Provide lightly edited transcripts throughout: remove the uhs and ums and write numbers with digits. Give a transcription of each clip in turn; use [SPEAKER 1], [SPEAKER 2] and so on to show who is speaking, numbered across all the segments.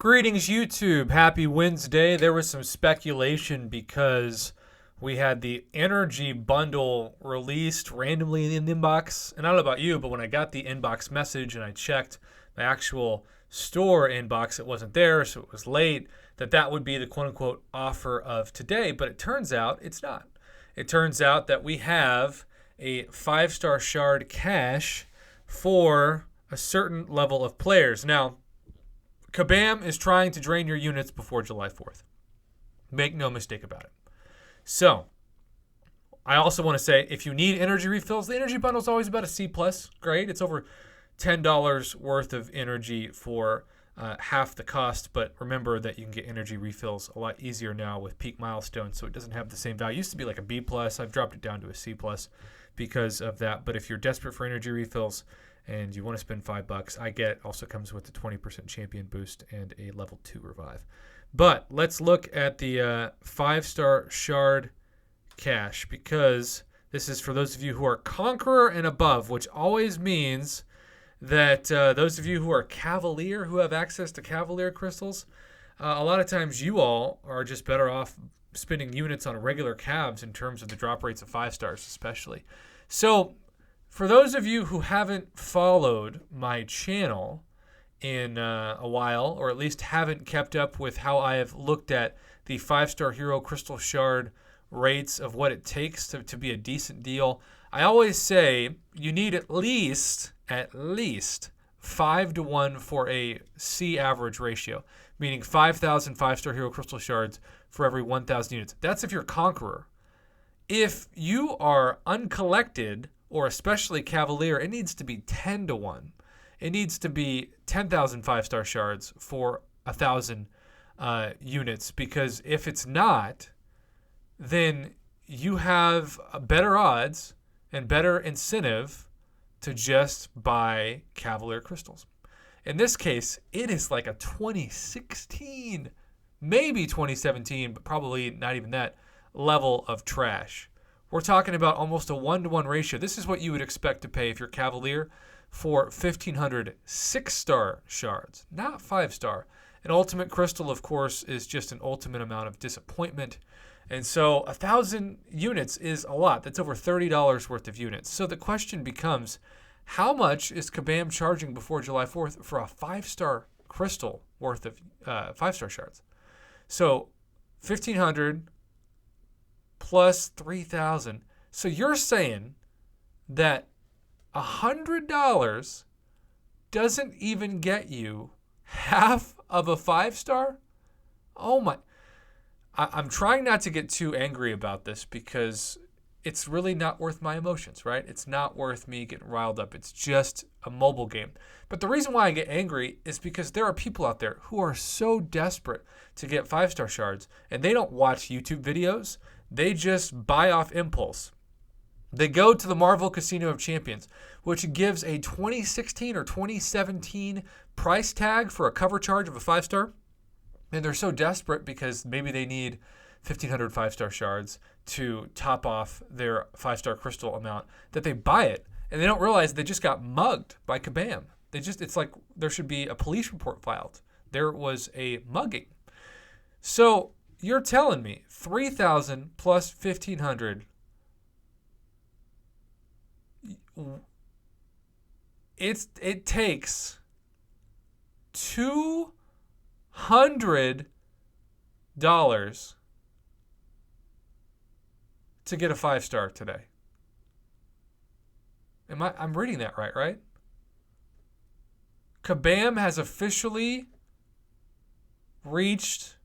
[SPEAKER 1] Greetings, YouTube. Happy Wednesday. There was some speculation because we had the energy bundle released randomly in the inbox. And I don't know about you, but when I got the inbox message and I checked my actual store inbox, it wasn't there, so it was late, that would be the quote-unquote offer of today. But it turns out it's not. It turns out that we have a 5-star shard cache for a certain level of players. Now, Kabam is trying to drain your units before July 4th. Make no mistake about it. So, I also want to say, if you need energy refills, the energy bundle is always about a C+. Great. It's over $10 worth of energy for half the cost. But remember that you can get energy refills a lot easier now with peak milestones, so it doesn't have the same value. It used to be like a B+. I've dropped it down to a C+ because of that. But if you're desperate for energy refills, and you want to spend $5, I get it. Also comes with a 20% champion boost and a level 2 revive. But let's look at the 5-star shard cache, because this is for those of you who are Conqueror and above, which always means that those of you who are Cavalier, who have access to Cavalier crystals, a lot of times you all are just better off spending units on regular Cavs in terms of the drop rates of 5 stars especially. So, for those of you who haven't followed my channel in a while, or at least haven't kept up with how I have looked at the 5-star hero crystal shard rates of what it takes to be a decent deal, I always say you need at least 5 to 1 for a C average ratio, meaning 5,000 5-star hero crystal shards for every 1,000 units. That's if you're Conqueror. If you are uncollected, or especially Cavalier, it needs to be 10 to 1. It needs to be 10,000 5-star shards for 1,000 units, because if it's not, then you have better odds and better incentive to just buy Cavalier crystals. In this case, it is like a 2016, maybe 2017, but probably not even that level of trash. We're talking about almost a 1-to-1 ratio. This is what you would expect to pay if you're Cavalier for 1,500 6-star shards, not 5-star. An ultimate crystal, of course, is just an ultimate amount of disappointment. And so 1,000 units is a lot. That's over $30 worth of units. So the question becomes, how much is Kabam charging before July 4th for a 5-star crystal worth of 5-star shards? So 1,500 plus 3,000. So you're saying that $100 doesn't even get you half of a 5-star? Oh my. I'm trying not to get too angry about this, because it's really not worth my emotions, right? It's not worth me getting riled up. It's just a mobile game. But the reason why I get angry is because there are people out there who are so desperate to get 5-star shards, and they don't watch YouTube videos. They just buy off impulse. They go to the Marvel Casino of Champions, which gives a 2016 or 2017 price tag for a cover charge of a 5-star. And they're so desperate because maybe they need 1,500 5-star shards to top off their 5-star crystal amount, that they buy it. And they don't realize they just got mugged by Kabam. It's like there should be a police report filed. There was a mugging. So you're telling me 3,000 plus 1,500, it takes $200 to get a 5-star today. I'm reading that right? Kabam has officially reached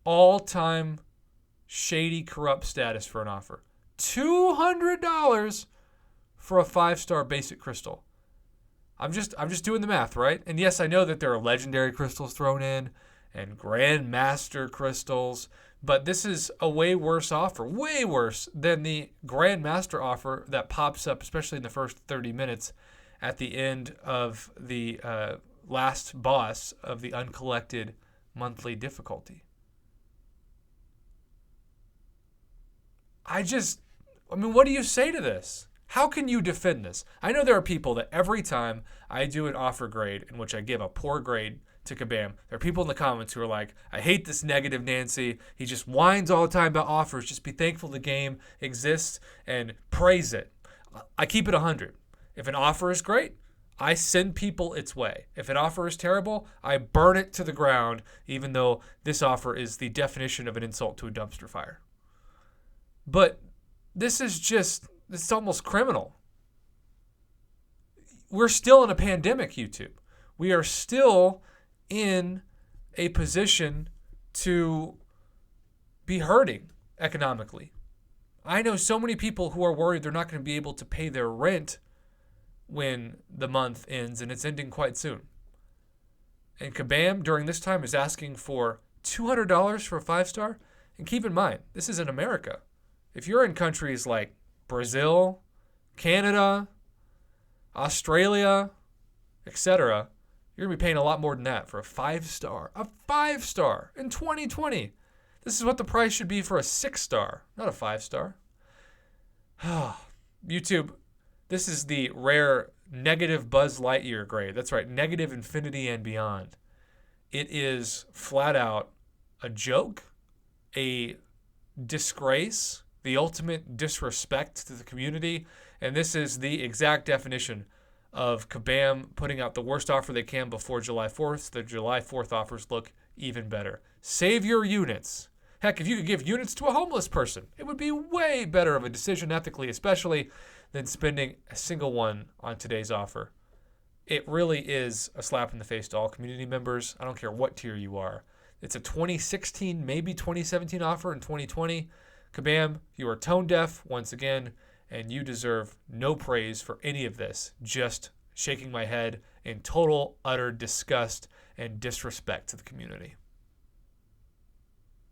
[SPEAKER 1] all-time shady, corrupt status for an offer. $200 for a 5-star basic crystal. I'm just doing the math, right? And yes, I know that there are legendary crystals thrown in and grandmaster crystals, but this is a way worse offer, way worse than the grandmaster offer that pops up, especially in the first 30 minutes at the end of the last boss of the uncollected monthly difficulty. What do you say to this? How can you defend this? I know there are people that every time I do an offer grade in which I give a poor grade to Kabam. There are people in the comments who are like, I hate this negative Nancy. He just whines all the time about offers. Just be thankful the game exists and praise it. I keep it 100. If an offer is great, I send people its way. If an offer is terrible, I burn it to the ground, even though this offer is the definition of an insult to a dumpster fire. But this is almost criminal. We're still in a pandemic, YouTube. We are still in a position to be hurting economically. I know so many people who are worried they're not going to be able to pay their rent when the month ends, and it's ending quite soon. And Kabam during this time is asking for $200 for a 5-star. And keep in mind, this is in America. If you're in countries like Brazil, Canada, Australia, etc., you're going to be paying a lot more than that for a 5-star. A 5-star in 2020. This is what the price should be for a 6-star, not a 5-star. YouTube, this is the rare negative Buzz Lightyear grade. That's right, negative infinity and beyond. It is flat out a joke, a disgrace, the ultimate disrespect to the community, and this is the exact definition of Kabam putting out the worst offer they can before July 4th. The July 4th offers look even better. Save your units. Heck, if you could give units to a homeless person, it would be way better of a decision ethically, especially than spending a single one on today's offer. It really is a slap in the face to all community members. I don't care what tier you are. It's a 2016, maybe 2017 offer in 2020. Kabam, you are tone deaf once again, and you deserve no praise for any of this. Just shaking my head in total, utter disgust and disrespect to the community.